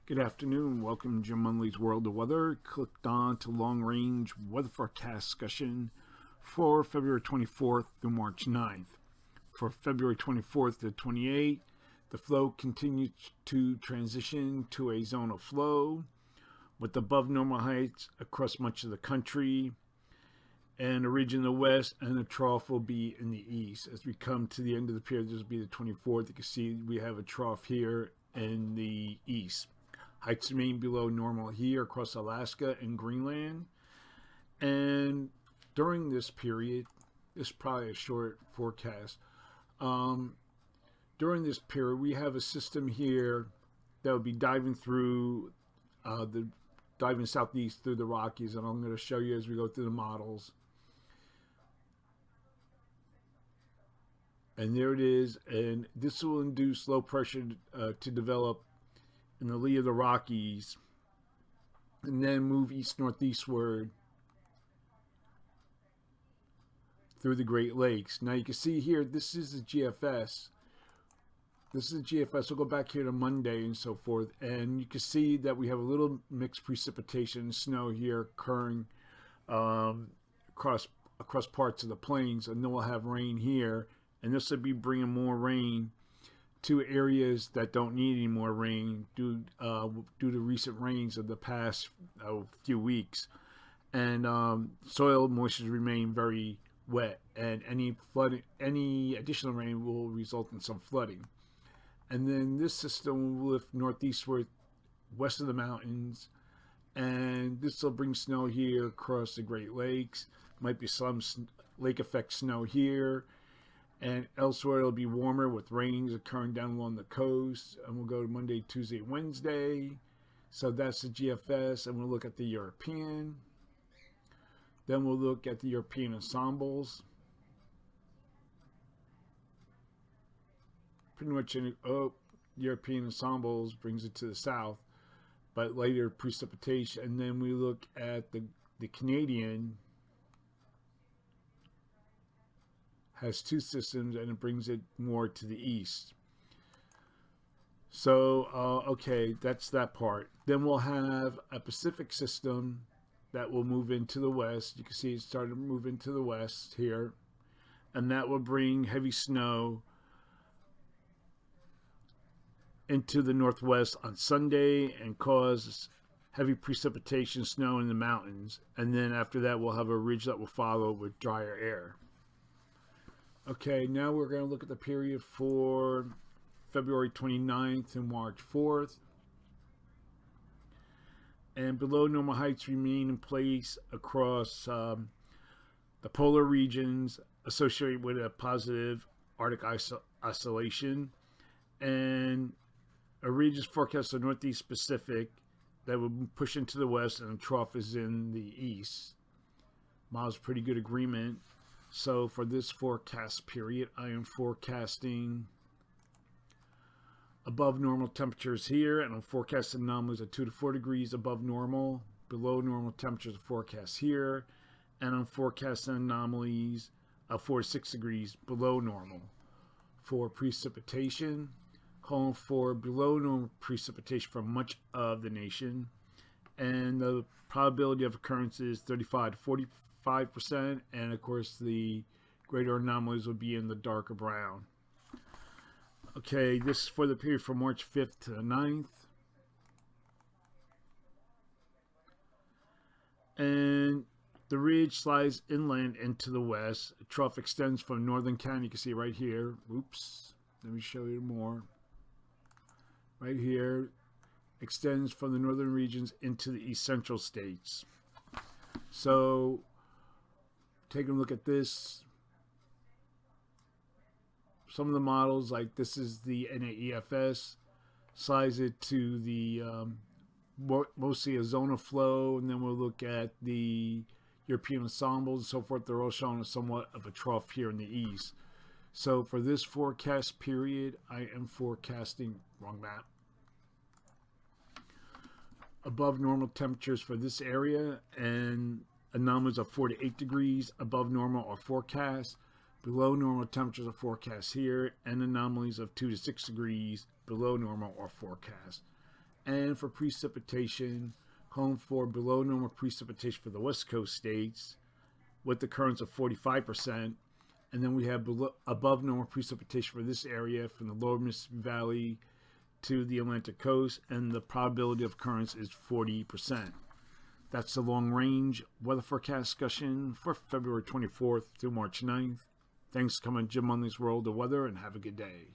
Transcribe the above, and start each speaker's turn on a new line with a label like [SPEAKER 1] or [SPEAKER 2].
[SPEAKER 1] Good afternoon. Welcome to Jim Munley's World of Weather. Clicked on to long range weather forecast discussion for February 24th through March 9th. For February 24th to 28th, the flow continues to transition to a zone of flow with above normal heights across much of the country and a ridge in the west, and the trough will be in the east. As we come to the end of the period, this will be the 24th. You can see we have a trough here in the east. Heights remain below normal here across Alaska and Greenland. And during this period, this is probably a short forecast. During this period, we have a system here that will be diving through diving southeast through the Rockies, and I'm going to show you as we go through the models. And there it is, and this will induce low pressure to develop in the lee of the Rockies, and then move east-northeastward through the Great Lakes. Now you can see here, this is the GFS. This is the GFS. We'll go back here to Monday and so forth, and you can see that we have a little mixed precipitation, snow here occurring across parts of the plains, and then we'll have rain here, and this will be bringing more rain to areas that don't need any more rain due to recent rains of the past few weeks. And soil moisture remain very wet, and any additional rain will result in some flooding. And then this system will lift northeastward west of the mountains, and this will bring snow here across the Great Lakes. Might be some lake effect snow here, and elsewhere it'll be warmer with rains occurring down along the coast. And we'll go to Monday, Tuesday, Wednesday. So that's the GFS, and we'll look at the European. Then we'll look at the European ensembles. Pretty much European ensembles brings it to the south, but later precipitation. And then we look at the Canadian. Has two systems, and it brings it more to the east. So okay, that's that part. Then we'll have a Pacific system that will move into the west. You can see it started to move into the west here, and that will bring heavy snow into the northwest on Sunday and cause heavy precipitation, snow in the mountains. And then after that, we'll have a ridge that will follow with drier air. Okay, now we're going to look at the period for February 29th and March 4th. And below normal heights remain in place across the polar regions associated with a positive Arctic oscillation. And a ridge is forecast to the Northeast Pacific that will push into the west, and the trough is in the east. Miles, pretty good agreement. So for this forecast period, I am forecasting above normal temperatures here, and I'm forecasting anomalies of 2 to 4 degrees above normal. Below normal temperatures forecast here, and I'm forecasting anomalies of 4 to 6 degrees below normal. For precipitation, calling for below normal precipitation for much of the nation, and the probability of occurrence is 35 to 45%, and of course the greater anomalies will be in the darker brown. Okay, this is for the period from March 5th to the 9th. And the ridge slides inland into the west. The trough extends from northern Canada. You can see right here. Oops, let me show you more. Right here, extends from the northern regions into the east central states. So taking a look at this, some of the models, like this is the NAEFS, slides it to the mostly a zone of flow, and then we'll look at the European ensembles and so forth. They're all showing somewhat of a trough here in the east. So for this forecast period, I am forecasting, wrong map, above normal temperatures for this area, and anomalies of 4 to 8 degrees above normal are forecast. Below normal temperatures are forecast here, and anomalies of 2 to 6 degrees below normal are forecast. And for precipitation, calling for below normal precipitation for the West Coast states with the currents of 45%. And then we have above normal precipitation for this area from the lower Mississippi Valley to the Atlantic coast, and the probability of occurrence is 40%. That's the long range weather forecast discussion for February 24th through March 9th. Thanks for coming to Jim Munley's World of Weather, and have a good day.